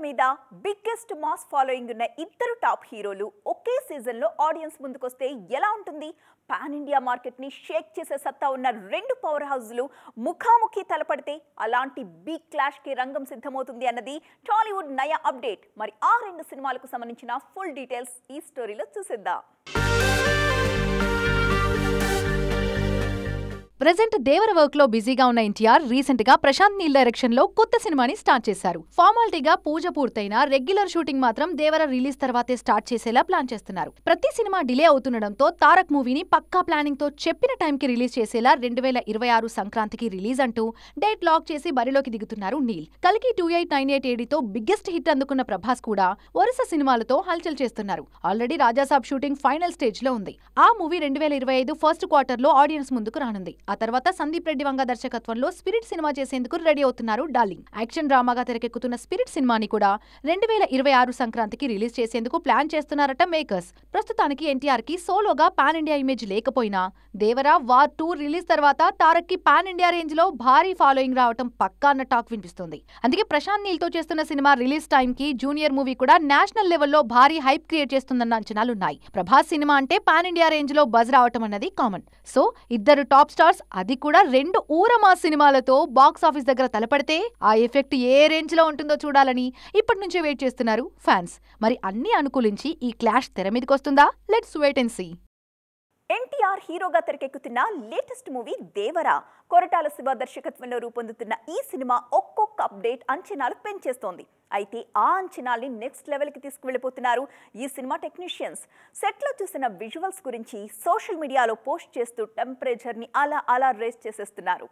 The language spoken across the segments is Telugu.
మీద బిగ్గెస్ట్ మాస్ ఫాలోయింగ్ ఉన్న ఇద్దరు టాప్ హీరోలు ఒకే సీజన్ లో ఆడియన్స్ ముందుకొస్తే ఎలా ఉంటుంది? పాన్ ఇండియా మార్కెట్ ని షేక్ చేసే సత్తా ఉన్న రెండు పవర్ హౌస్లు ముఖాముఖి తలపడితే అలాంటి బిగ్ క్లాష్ కి రంగం సిద్ధమవుతుంది అన్నది టాలీవుడ్ నయా అప్డేట్. మరి ఆ రెండు సినిమాలకు సంబంధించిన ఫుల్ డీటెయిల్స్ ఈ స్టోరీలో చూసేద్దాం. ప్రెజెంట్ దేవర వర్క్ లో బిజీగా ఉన్న ఎన్టీఆర్ రీసెంట్ గా ప్రశాంత్ నీల్ డైరెక్షన్ లో కొత్త సినిమాని స్టార్ట్ చేశారు. ఫార్మాలిటీగా పూజ పూర్తయినా రెగ్యులర్ షూటింగ్ మాత్రం దేవర రిలీజ్ తర్వాతే స్టార్ట్ చేసేలా ప్లాన్ చేస్తున్నారు. ప్రతి సినిమా డిలే అవుతుండడంతో తారక్ మూవీని పక్కా ప్లానింగ్ తో చెప్పిన టైంకి రిలీజ్ చేసేలా 2026 సంక్రాంతికి రిలీజ్ అంటూ డేట్ లాక్ చేసి బరిలోకి దిగుతున్నారు నీల్. కల్కి 2898 ఏడీతో బిగ్గెస్ట్ హిట్ అందుకున్న ప్రభాస్ కూడా వరుస సినిమాలతో హల్చల్ చేస్తున్నారు. Already Raja Saab shooting final stage లో ఉంది. ఆ మూవీ 2025 ఫస్ట్ క్వార్టర్ లో ఆడియన్స్ ముందుకు రానుంది. ఆ తర్వాత సందీప్ రెడ్డి వంగ దర్శకత్వంలో స్పిరిట్ సినిమా చేసేందుకు రెడీ అవుతున్నారు డార్లింగ్. యాక్షన్ డ్రామాగా తెరకెక్కుతున్న స్పిరిట్ సినిమాని కూడా 2026 సంక్రాంతికి రిలీజ్ చేసేందుకు ప్లాన్ చేస్తున్నారట మేకర్స్. ప్రస్తుతానికి ఎన్టీఆర్ కి సోలోగా పాన్ ఇండియా ఇమేజ్ లేకపోయినా దేవరా వార్ 2 రిలీజ్ తర్వాత తారక్ కి పాన్ ఇండియా రేంజ్ లో భారీ ఫాలోయింగ్ రావటం పక్కా అన్న టాక్ వినిపిస్తుంది. అందుకే ప్రశాంత్ నీల్ తో చేస్తున్న సినిమా రిలీజ్ టైం కి జూనియర్ మూవీ కూడా నేషనల్ లెవెల్లో భారీ హైప్ క్రియేట్ చేస్తుందన్న అంచనాలున్నాయి. ప్రభాస్ సినిమా అంటే పాన్ ఇండియా రేంజ్ లో బజ్ రావటం అన్నది కామన్. సో ఇద్దరు టాప్ స్టార్స్, అది కూడా రెండు ఊరమా సినిమాలతో బాక్స్ ఆఫీస్ దగ్గర తలపడితే ఆ ఎఫెక్ట్ ఏ రేంజ్ లో ఉంటుందో చూడాలని ఇప్పటి నుంచే వెయిట్ చేస్తున్నారు ఫ్యాన్స్. మరి అన్ని అనుకూలించి ఈ క్లాష్ తెర మీదకొస్తుందా? Let's wait and see. NTR హీరోగా తెరకెక్కుతున్న లేటెస్ట్ మూవీ దేవరా. కొరటాల శివ దర్శకత్వంలో రూపొందుతున్న ఈ సినిమా ఒక్కొక్క అప్డేట్ అంచనాలు పెంచేస్తోంది. అయితే ఆ అంచనాల్ని నెక్స్ట్ లెవెల్కి తీసుకువెళ్ళిపోతున్నారు ఈ సినిమా టెక్నీషియన్స్. సెట్లో చూసిన విజువల్స్ గురించి సోషల్ మీడియాలో పోస్ట్ చేస్తూ టెంపరేచర్ని అలా రేస్ చేసేస్తున్నారు.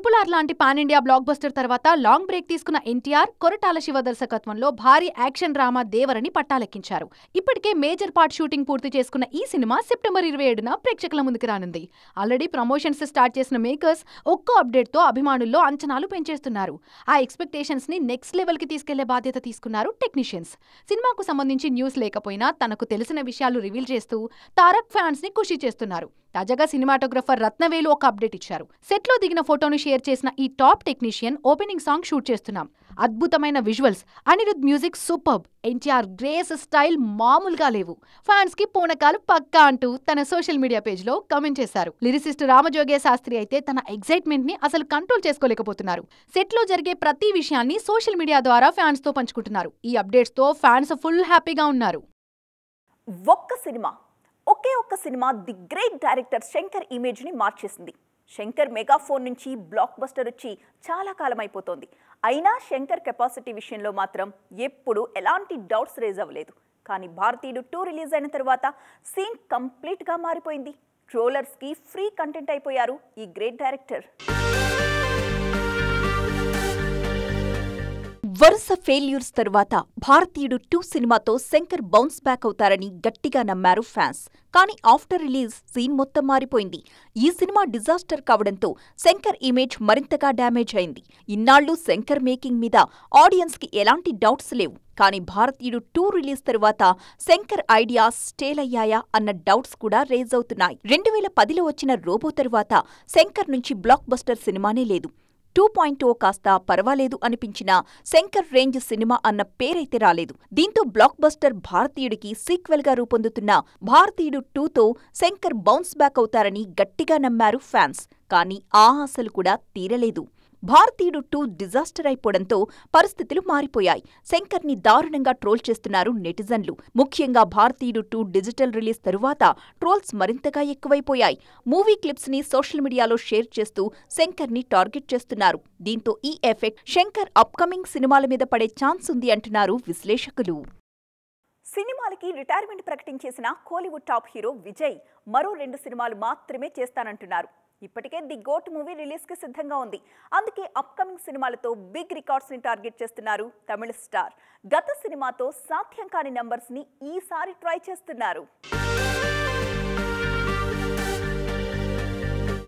RRR లాంటి పాన్ ఇండియా బ్లాక్ బస్టర్ తర్వాత లాంగ్ బ్రేక్ తీసుకున్న ఎన్టీఆర్ కొరటాల శివ దర్శకత్వంలో భారీ యాక్షన్ డ్రామా దేవరని పట్టాలెక్కించారు. ఇప్పటికే మేజర్ పార్ట్ షూటింగ్ పూర్తి చేసుకున్న ఈ సినిమా సెప్టెంబర్ 27న ప్రేక్షకుల ముందుకు రానుంది. ఆల్రెడీ ప్రమోషన్స్ స్టార్ట్ చేసిన మేకర్స్ ఒక్కో అప్డేట్ తో అభిమానుల్లో అంచనాలు పెంచేస్తున్నారు. ఆ ఎక్స్పెక్టేషన్స్ ని నెక్స్ట్ లెవెల్ కి తీసుకెళ్లే బాధ్యత తీసుకున్నారు టెక్నీషియన్స్. సినిమాకు సంబంధించి న్యూస్ లేకపోయినా తనకు తెలిసిన విషయాలు రివీల్ చేస్తూ తారక్ ఫ్యాన్స్ ని ఖుషి చేస్తున్నారు. తాజాగా సినిమాటోగ్రఫర్ రత్నవేలు ఒక అప్డేట్ ఇచ్చారు. సెట్లో దిగిన ఫోటోను షేర్ చేసిన ఈ top technician opening song shoot చేస్తున్నాం. అద్భుతమైన visuals, Anirudh music superb, NTR grace style మామూలుగా లేవు, ఫ్యాన్స్ కి పూనకాలు పక్కా అంటూ తన సోషల్ మీడియా పేజ్ లో కామెంట్ చేశారు. లిరిసిస్ట్ రామజోగే శాస్త్రి అయితే తన ఎగ్జైట్మెంట్ ని అసలు కంట్రోల్ చేసుకోలేకపోతున్నారు. సెట్ లో జరిగే ప్రతి విషయాన్ని సోషల్ మీడియా ద్వారా ఫ్యాన్స్ తో పంచుకుంటున్నారు. ఈ అప్డేట్స్ తో ఫ్యాన్స్ ఫుల్ హ్యాపీగా ఉన్నారు. ఒకే ఒక్క cinema the great director Shankar image ని మార్చేసింది. శంకర్ మెగాఫోన్ నుంచి బ్లాక్ బస్టర్ వచ్చి చాలా కాలం అయిపోతోంది. అయినా శంకర్ కెపాసిటీ విషయంలో మాత్రం ఎప్పుడు ఎలాంటి డౌట్స్ రేజ్ అవ్వలేదు. కానీ భారతీయుడు 2 రిలీజ్ అయిన తర్వాత సీన్ కంప్లీట్ గా మారిపోయింది. ట్రోలర్స్ కి ఫ్రీ కంటెంట్ అయిపోయారు ఈ గ్రేట్ డైరెక్టర్. వరుస ఫెయిల్యూర్స్ తరువాత భారతీయుడు 2 సినిమాతో శంకర్ బౌన్స్ బ్యాక్ అవుతారని గట్టిగా నమ్మారు ఫ్యాన్స్. కానీ ఆఫ్టర్ రిలీజ్ సీన్ మొత్తం మారిపోయింది. ఈ సినిమా డిజాస్టర్ కావడంతో శంకర్ ఇమేజ్ మరింతగా డ్యామేజ్ అయింది. ఇన్నాళ్లు శంకర్ మేకింగ్ మీద ఆడియన్స్ కి ఎలాంటి డౌట్స్ లేవు. కానీ భారతీయుడు 2 రిలీజ్ తరువాత శంకర్ ఐడియాస్ స్టేల్ అయ్యాయా అన్న డౌట్స్ కూడా రేజ్ అవుతున్నాయి. 2010లో వచ్చిన రోబో తరువాత శంకర్ నుంచి బ్లాక్ బస్టర్ సినిమానే లేదు. 2.0 కాస్త పర్వాలేదు అనిపించిన శంకర్ రేంజ్ సినిమా అన్న పేరైతే రాలేదు. దీంతో బ్లాక్ బస్టర్ భారతీయుడికి సీక్వెల్ గా రూపొందుతున్న భారతీయుడు 2తో శంకర్ బౌన్స్ బ్యాక్ అవుతారని గట్టిగా నమ్మారు ఫ్యాన్స్. కానీ ఆ ఆశలు కూడా తీరలేదు. భారతీయుడు 2 డిజాస్టర్ అయిపోవడంతో పరిస్థితులు మారిపోయాయి. శంకర్ ని దారుణంగా ట్రోల్ చేస్తున్నారు నెటిజన్లు. ముఖ్యంగా భారతీయుడు 2 డిజిటల్ రిలీజ్ తరువాత ట్రోల్స్ మరింతగా ఎక్కువైపోయాయి. మూవీ క్లిప్స్ ని సోషల్ మీడియాలో షేర్ చేస్తూ శంకర్ ని టార్గెట్ చేస్తున్నారు. దీంతో ఈ ఎఫెక్ట్ శంకర్ అప్కమింగ్ సినిమాల మీద పడే ఛాన్స్ ఉంది అంటున్నారు విశ్లేషకులు. సినిమాలకి రిటైర్మెంట్ ప్రకటించేసిన కోలీవుడ్ టాప్ హీరో విజయ్ మరో 2 సినిమాలు మాత్రమే చేస్తానంటున్నారు. ఇప్పటికే ది గోట్ మూవీ రిలీజ్ కి సిద్ధంగా ఉంది. అందుకే అప్కమింగ్ సినిమాలతో బిగ్ రికార్డ్స్ ని టార్గెట్ చేస్తున్నారు తమిళ స్టార్. గత సినిమాతో సాధ్యం కాని నంబర్స్ ని ఈసారి ట్రై చేస్తున్నారు.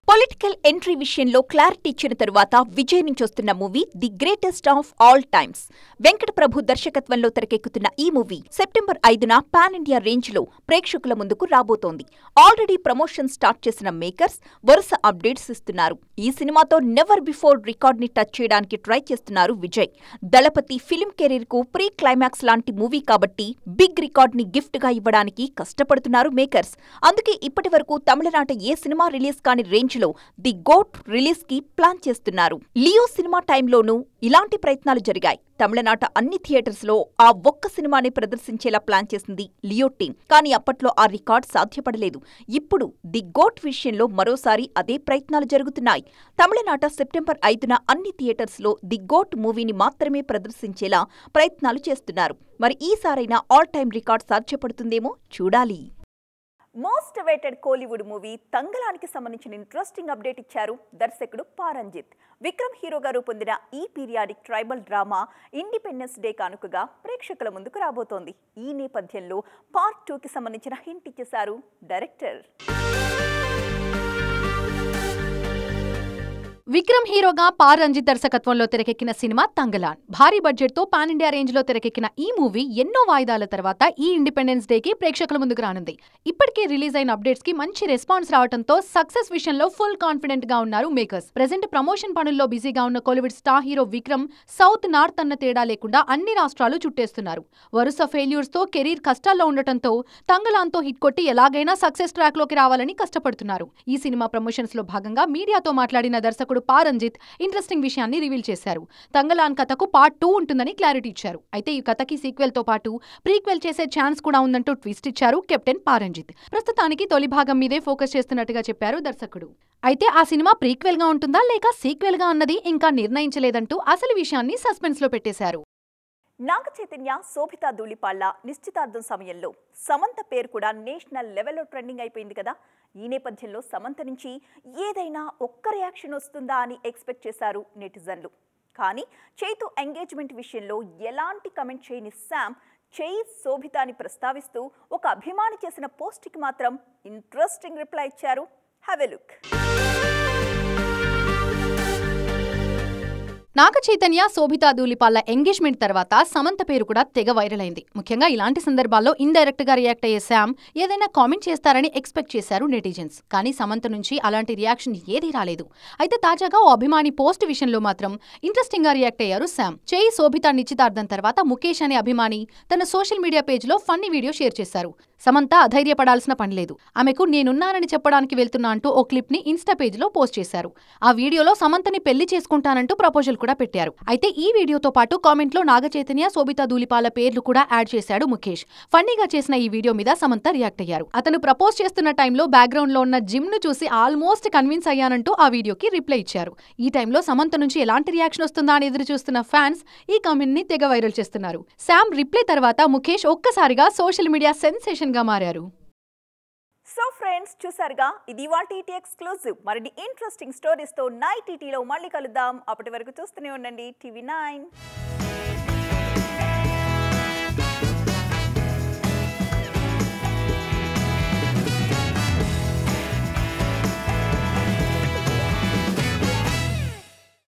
పొలిటికల్ ఎంట్రీ విషయంలో క్లారిటీ ఇచ్చిన తరువాత విజయ్ నుంచి వస్తున్న movie the greatest of all times. Venkat Prabhu దర్శకత్వంలో తెరకెక్కుతున్న ఈ మూవీ సెప్టెంబర్ 5న పాన్ ఇండియా రేంజ్ లో ప్రేక్షకుల ముందుకు రాబోతోంది. ఆల్రెడీ ప్రమోషన్ స్టార్ట్ చేసిన మేకర్స్ వరుస అప్డేట్స్ ఇస్తున్నారు. ఈ సినిమాతో నెవర్ బిఫోర్ రికార్డ్ ని టచ్ చేయడానికి ట్రై చేస్తున్నారు విజయ్. దళపతి ఫిల్మ్ కెరీర్ కు ప్రీ క్లైమాక్స్ లాంటి మూవీ కాబట్టి బిగ్ రికార్డ్ ని గిఫ్ట్ గా ఇవ్వడానికి కష్టపడుతున్నారు మేకర్స్. అందుకే ఇప్పటివరకు తమిళనాట ఏ సినిమా రిలీజ్ కాని రేంజ్ లో ది గోట్ రిలీజ్ కి ప్లాన్ చేస్తున్నారు. లియో సినిమా టైంలోనూ ఇలాంటి ప్రయత్నాలు జరిగాయి. తమిళనాట అన్ని థియేటర్స్ లో ఆ ఒక్క సినిమాని ప్రదర్శించేలా ప్లాన్ చేసింది లియో టీం. కానీ అప్పట్లో ఆ రికార్డ్ సాధ్యపడలేదు. ఇప్పుడు ది గోట్ విషయంలో మరోసారి అదే ప్రయత్నాలు జరుగుతున్నాయి. తమిళనాట సెప్టెంబర్ 5న అన్ని థియేటర్స్ లో ది గోట్ మూవీని మాత్రమే ప్రదర్శించేలా ప్రయత్నాలు చేస్తున్నారు. మరి ఈసారైనా ఆల్ టైమ్ రికార్డ్ సాధ్యపడుతుందేమో చూడాలి. మోస్ట్ అవైటెడ్ కోలీవుడ్ మూవీ తంగలానికి సంబంధించిన ఇంట్రెస్టింగ్ అప్డేట్ ఇచ్చారు దర్శకుడు పారంజిత్. విక్రమ్ హీరోగా రూపొందిన ఈ periodic tribal drama independence day కానుకగా ప్రేక్షకుల ముందుకు రాబోతోంది. ఈ నేపథ్యంలో పార్ట్ 2కి సంబంధించిన హింట్ ఇచ్చేశారు డైరెక్టర్. విక్రమ్ హీరోగా పారంజిత్ దర్శకత్వంలో తెరకెక్కిన సినిమా తంగలాన్. భారీ బడ్జెట్ తో పాన్ ఇండియా రేంజ్ లో తెరకెక్కిన ఈ మూవీ ఎన్నో వాయిదాల తర్వాత ఈ ఇండిపెండెన్స్ డే కి ప్రేక్షకుల ముందుకు రానుంది. ఇప్పటికే రిలీజ్ అయిన అప్డేట్స్ కి మంచి రెస్పాన్స్ రావడంతో సక్సెస్ విషయంలో ఫుల్ కాన్ఫిడెంట్ గా ఉన్నారు మేకర్స్. ప్రెజెంట్ ప్రమోషన్ పనుల్లో బిజీగా ఉన్న Kollywood star hero Vikram south north అన్న తేడా లేకుండా అన్ని రాష్ట్రాలు చుట్టేస్తున్నారు. వరుస ఫెయిల్యూర్స్ తో కెరీర్ కష్టాల్లో ఉండటంతో తంగలాన్ తో హిట్ కొట్టి ఎలాగైనా సక్సెస్ ట్రాక్ లోకి రావాలని కష్టపడుతున్నారు. ఈ సినిమా ప్రమోషన్స్ లో భాగంగా మీడియాతో మాట్లాడిన దర్శకుడు పారంజిత్ ఇంట్రెస్టింగ్ విషయాన్ని రివీల్ చేశారు. తంగలాన్ కథకు పార్ట్ 2 ఉంటుందని క్లారిటీ ఇచ్చారు. అయితే ఈ కథకి సీక్వెల్ తో పాటు ప్రీక్వెల్ చేసే ఛాన్స్ కూడా ఉందంటూ ట్విస్ట్ ఇచ్చారు కెప్టెన్ పారంజిత్. ప్రస్తుతానికి తొలి భాగం మీదే ఫోకస్ చేస్తున్నట్టుగా చెప్పారు దర్శకుడు. అయితే ఆ సినిమా ప్రీక్వెల్ గా ఉంటుందా లేక సీక్వెల్ గా అన్నది ఇంకా నిర్ణయించలేదంటూ అసలు విషయాన్ని సస్పెన్స్ లో పెట్టేశారు. నాగ చైతన్య, శోభితా ధూళిపాళ్ల నిశ్చితార్థం సమయంలో సమంత పేరు కూడా నేషనల్ లెవెల్లో ట్రెండింగ్ అయిపోయింది కదా. ఈ నేపథ్యంలో సమంత నుంచి ఏదైనా ఒక్క రియాక్షన్ వస్తుందా అని ఎక్స్పెక్ట్ చేశారు నెటిజన్లు. కానీ చైతు ఎంగేజ్మెంట్ విషయంలో ఎలాంటి కమెంట్ చేయని శామ్ శోభితాని ప్రస్తావిస్తూ ఒక అభిమాని చేసిన పోస్ట్కి మాత్రం ఇంట్రెస్టింగ్ రిప్లై ఇచ్చారు. Have a look. Naga Chaitanya, Sobhita Dhulipala engagement తర్వాత సమంత పేరు కూడా తెగ వైరల్ అయింది. ముఖ్యంగా ఇలాంటి సందర్భాల్లో ఇండైరెక్ట్ గా రియాక్ట్ అయ్యే శామ్ ఏదైనా కామెంట్ చేస్తారని ఎక్స్పెక్ట్ చేశారు నెటిజన్స్. కానీ సమంత నుంచి అలాంటి రియాక్షన్ ఏదీ రాలేదు. అయితే తాజాగా ఓ అభిమాని పోస్ట్ విషయంలో మాత్రం ఇంట్రెస్టింగ్ గా రియాక్ట్ అయ్యారు శామ్. శోభితా నిశ్చితార్థం తర్వాత ముఖేష్ అనే అభిమాని తన సోషల్ మీడియా పేజ్ లో ఫన్నీ వీడియో షేర్ చేశారు. సమంత అధైర్యపడాల్సిన పనిలేదు, ఆమెకు నేనున్నానని చెప్పడానికి వెళ్తున్నా అంటూ ఓ క్లిప్ ని ఇన్స్టా పేజ్ లో పోస్ట్ చేశారు. ఆ వీడియోలో సమంతని పెళ్లి చేసుకుంటానంటూ ప్రపోజల్ కూడా పెట్టారు. అయితే ఈ వీడియోతో పాటు కామెంట్ లో నాగ చైతన్య, శోభితా ధూళిపాళ్ల పేర్లు కూడా యాడ్ చేశాడు ముఖేష్. ఫన్నీగా చేసిన ఈ వీడియో మీద సమంత రియాక్ట్ అయ్యారు. అతను ప్రపోజ్ చేస్తున్న టైంలో బ్యాక్గ్రౌండ్ లో ఉన్న జిమ్ ను చూసి ఆల్మోస్ట్ కన్విన్స్ అయ్యానంటూ ఆ వీడియోకి రిప్లై ఇచ్చారు. ఈ టైంలో సమంత నుంచి ఎలాంటి రియాక్షన్ వస్తుందా అని ఎదురు చూస్తున్న ఫ్యాన్స్ ఈ కామెంట్ ని తెగ వైరల్ చేస్తున్నారు. శామ్ రిప్లై తర్వాత ముఖేష్ ఒక్కసారిగా సోషల్ మీడియా సెన్సేషన్ గా మారారు. సో ఫ్రెండ్స్, చూసారుగా, ఇది ఇవాల్టి ఈటీ ఎక్స్క్లూజివ్. మరిన్ని ఇంట్రెస్టింగ్ స్టోరీస్ తో నైట్ ఈటీలో మళ్ళీ కలుద్దాం. అప్పటి వరకు చూస్తూనే ఉండండి టీవీ 9.